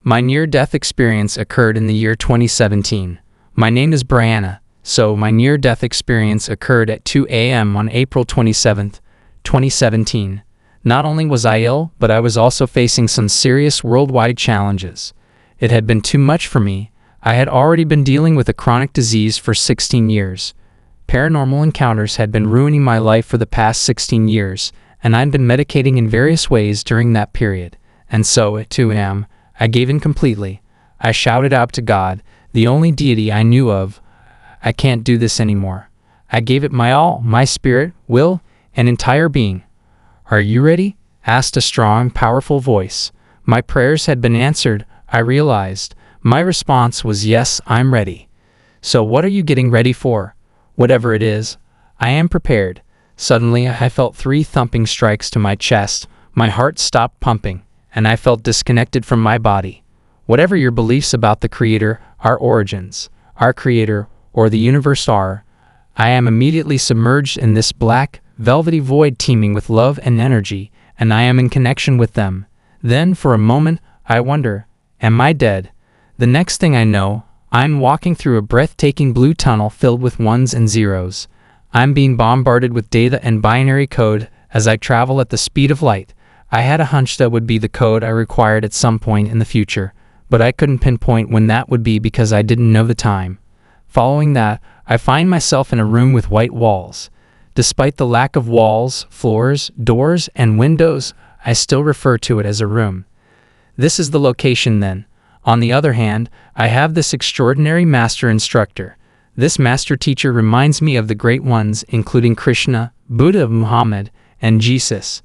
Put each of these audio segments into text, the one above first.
My near-death experience occurred in the year 2017. My name is Brianna, so my near-death experience occurred at 2 a.m. on April 27, 2017. Not only was I ill, but I was also facing some serious worldwide challenges. It had been too much for me. I had already been dealing with a chronic disease for 16 years. Paranormal encounters had been ruining my life for the past 16 years, and I'd been medicating in various ways during that period. And so, at 2 a.m., I gave in completely. I shouted out to God, the only deity I knew of, I can't do this anymore. I gave it my all, my spirit, will, and entire being. Are you ready? Asked a strong, powerful voice. My prayers had been answered, I realized. My response was yes, I'm ready. So what are you getting ready for? Whatever it is, I am prepared. Suddenly, I felt 3 thumping strikes to my chest. My heart stopped pumping, and I felt disconnected from my body. Whatever your beliefs about the Creator, our origins, our Creator, or the universe are, I am immediately submerged in this black, velvety void teeming with love and energy, and I am in connection with them. Then, for a moment, I wonder, am I dead? The next thing I know, I'm walking through a breathtaking blue tunnel filled with ones and zeros. I'm being bombarded with data and binary code as I travel at the speed of light. I had a hunch that would be the code I required at some point in the future, but I couldn't pinpoint when that would be because I didn't know the time. Following that, I find myself in a room with white walls. Despite the lack of walls, floors, doors, and windows, I still refer to it as a room. This is the location then. On the other hand, I have this extraordinary master instructor. This master teacher reminds me of the great ones, including Krishna, Buddha, Muhammad, and Jesus.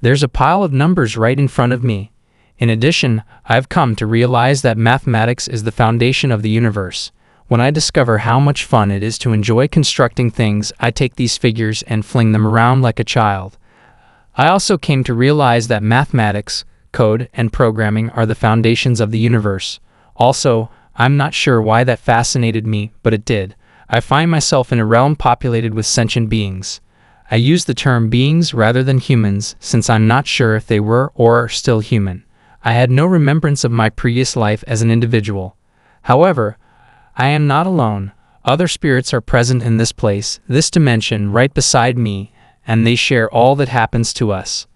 There's a pile of numbers right in front of me. In addition, I've come to realize that mathematics is the foundation of the universe. When I discover how much fun it is to enjoy constructing things, I take these figures and fling them around like a child. I also came to realize that mathematics, code, and programming are the foundations of the universe. Also, I'm not sure why that fascinated me, but it did. I find myself in a realm populated with sentient beings. I use the term beings rather than humans, since I'm not sure if they were or are still human. I had no remembrance of my previous life as an individual. However, I am not alone. Other spirits are present in this place, this dimension, right beside me, and they share all that happens to us.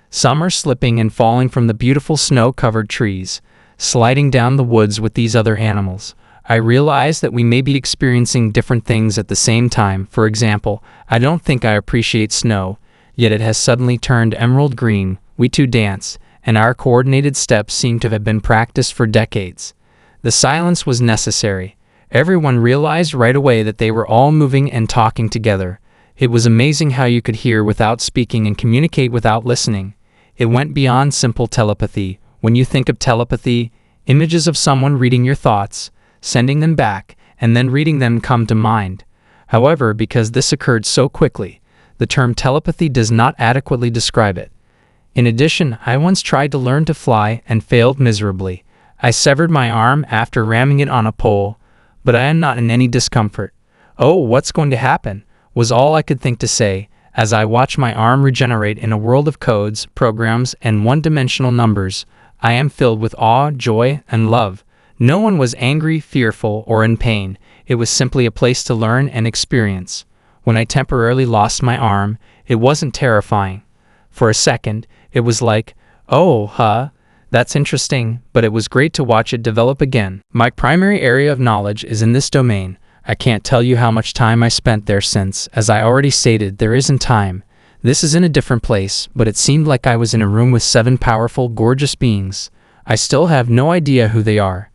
Some are slipping and falling from the beautiful snow-covered trees, sliding down the woods with these other animals. I realize that we may be experiencing different things at the same time. For example, I don't think I appreciate snow, yet it has suddenly turned emerald green. We two dance, and our coordinated steps seem to have been practiced for decades. The silence was necessary. Everyone realized right away that they were all moving and talking together. It was amazing how you could hear without speaking and communicate without listening. It went beyond simple telepathy. When you think of telepathy, images of someone reading your thoughts, sending them back, and then reading them come to mind. However, because this occurred so quickly, the term telepathy does not adequately describe it. In addition, I once tried to learn to fly and failed miserably. I severed my arm after ramming it on a pole, but I am not in any discomfort. Oh, what's going to happen? Was all I could think to say, as I watch my arm regenerate in a world of codes, programs, and one-dimensional numbers. I am filled with awe, joy, and love. No one was angry, fearful, or in pain. It was simply a place to learn and experience. When I temporarily lost my arm, it wasn't terrifying. For a second, it was like, oh, that's interesting, but it was great to watch it develop again. My primary area of knowledge is in this domain. I can't tell you how much time I spent there since, as I already stated, there isn't time. This is in a different place, but it seemed like I was in a room with 7 powerful, gorgeous beings. I still have no idea who they are.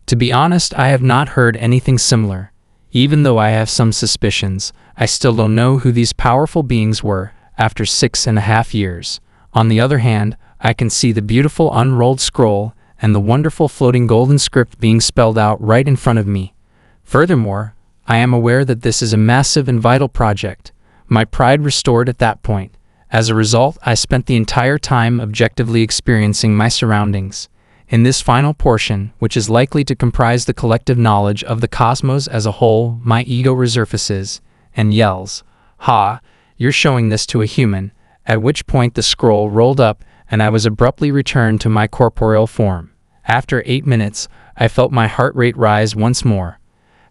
To be honest, I have not heard anything similar. Even though I have some suspicions, I still don't know who these powerful beings were after 6.5 years. On the other hand, I can see the beautiful unrolled scroll and the wonderful floating golden script being spelled out right in front of me. Furthermore, I am aware that this is a massive and vital project. My pride restored at that point. As a result, I spent the entire time objectively experiencing my surroundings. In this final portion, which is likely to comprise the collective knowledge of the cosmos as a whole, my ego resurfaces and yells, "Ha, you're showing this to a human," at which point the scroll rolled up and I was abruptly returned to my corporeal form. After 8 minutes, I felt my heart rate rise once more.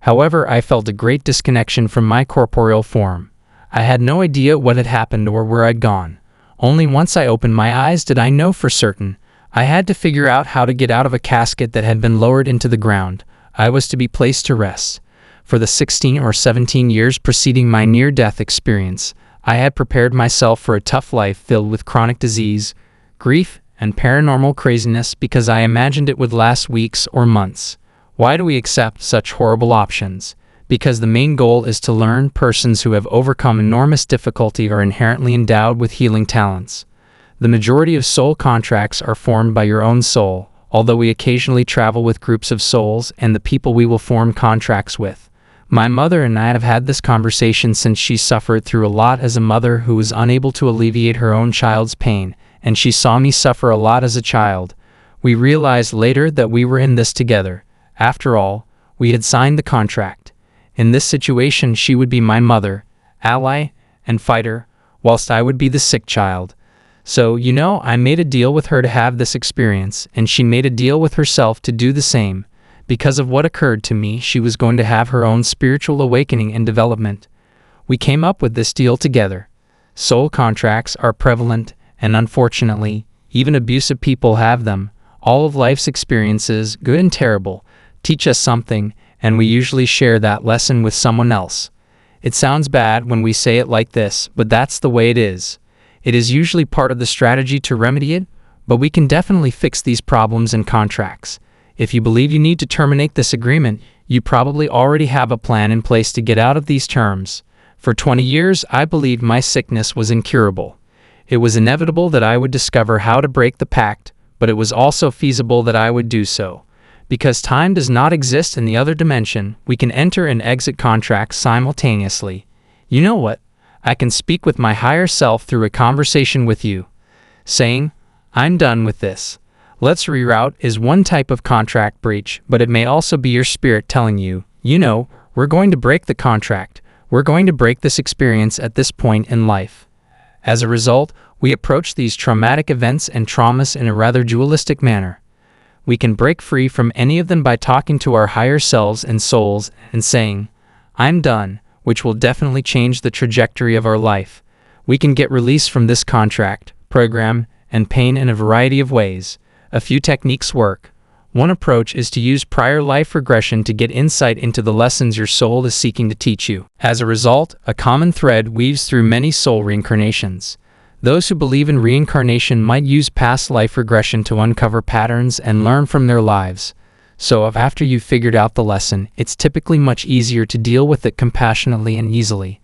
However, I felt a great disconnection from my corporeal form. I had no idea what had happened or where I'd gone. Only once I opened my eyes did I know for certain. I had to figure out how to get out of a casket that had been lowered into the ground. I was to be placed to rest. For the 16 or 17 years preceding my near-death experience, I had prepared myself for a tough life filled with chronic disease, grief, and paranormal craziness because I imagined it would last weeks or months. Why do we accept such horrible options? Because the main goal is to learn. Persons who have overcome enormous difficulty are inherently endowed with healing talents. The majority of soul contracts are formed by your own soul, although we occasionally travel with groups of souls and the people we will form contracts with. My mother and I have had this conversation since she suffered through a lot as a mother who was unable to alleviate her own child's pain, and she saw me suffer a lot as a child. We realized later that we were in this together. After all, we had signed the contract. In this situation, she would be my mother, ally, and fighter, whilst I would be the sick child. So, I made a deal with her to have this experience, and she made a deal with herself to do the same. Because of what occurred to me, she was going to have her own spiritual awakening and development. We came up with this deal together. Soul contracts are prevalent, and unfortunately, even abusive people have them. All of life's experiences, good and terrible, teach us something, and we usually share that lesson with someone else. It sounds bad when we say it like this, but that's the way it is. It is usually part of the strategy to remedy it, but we can definitely fix these problems in contracts. If you believe you need to terminate this agreement, you probably already have a plan in place to get out of these terms. For 20 years, I believed my sickness was incurable. It was inevitable that I would discover how to break the pact, but it was also feasible that I would do so. Because time does not exist in the other dimension, we can enter and exit contracts simultaneously. You know what? I can speak with my higher self through a conversation with you, saying, "I'm done with this. Let's reroute" is one type of contract breach, but it may also be your spirit telling you, we're going to break the contract. We're going to break this experience at this point in life. As a result, we approach these traumatic events and traumas in a rather dualistic manner. We can break free from any of them by talking to our higher selves and souls and saying, "I'm done," which will definitely change the trajectory of our life. We can get release from this contract, program, and pain in a variety of ways. A few techniques work. One approach is to use prior life regression to get insight into the lessons your soul is seeking to teach you. As a result, a common thread weaves through many soul reincarnations. Those who believe in reincarnation might use past life regression to uncover patterns and learn from their lives. So if after you've figured out the lesson, it's typically much easier to deal with it compassionately and easily.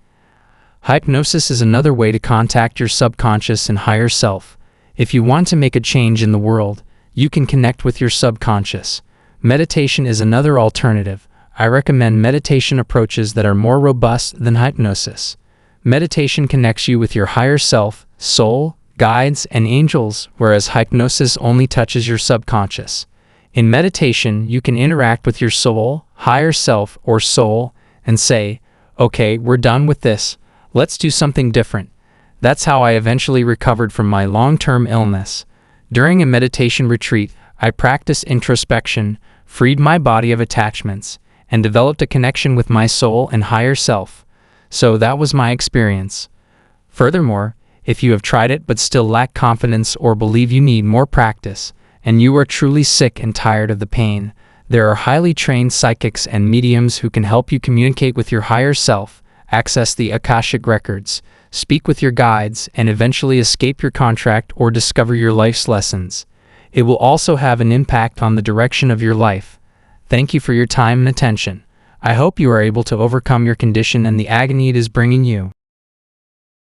Hypnosis is another way to contact your subconscious and higher self. If you want to make a change in the world, you can connect with your subconscious. Meditation is another alternative. I recommend meditation approaches that are more robust than hypnosis. Meditation connects you with your higher self, soul, guides, and angels, whereas hypnosis only touches your subconscious. In meditation, you can interact with your soul, higher self, or soul, and say, "Okay, we're done with this. Let's do something different." That's how I eventually recovered from my long-term illness. During a meditation retreat, I practiced introspection, freed my body of attachments, and developed a connection with my soul and higher self. So that was my experience. Furthermore, if you have tried it but still lack confidence or believe you need more practice, and you are truly sick and tired of the pain, there are highly trained psychics and mediums who can help you communicate with your higher self, access the Akashic records, speak with your guides, and eventually escape your contract or discover your life's lessons. It will also have an impact on the direction of your life. Thank you for your time and attention. I hope you are able to overcome your condition and the agony it is bringing you.